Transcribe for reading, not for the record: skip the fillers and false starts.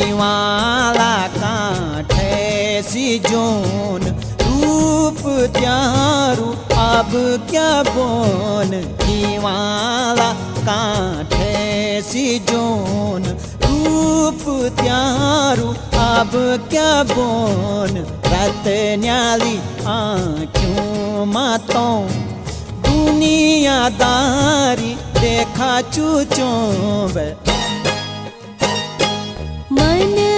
वाला कांठे सी जोन रूप त्यारू अब क्या बोन वाला कांठे सी जोन रूप त्यारू अब क्या बोन रत्न्याली आँखों मातों दुनियादारी देखा चूचों मन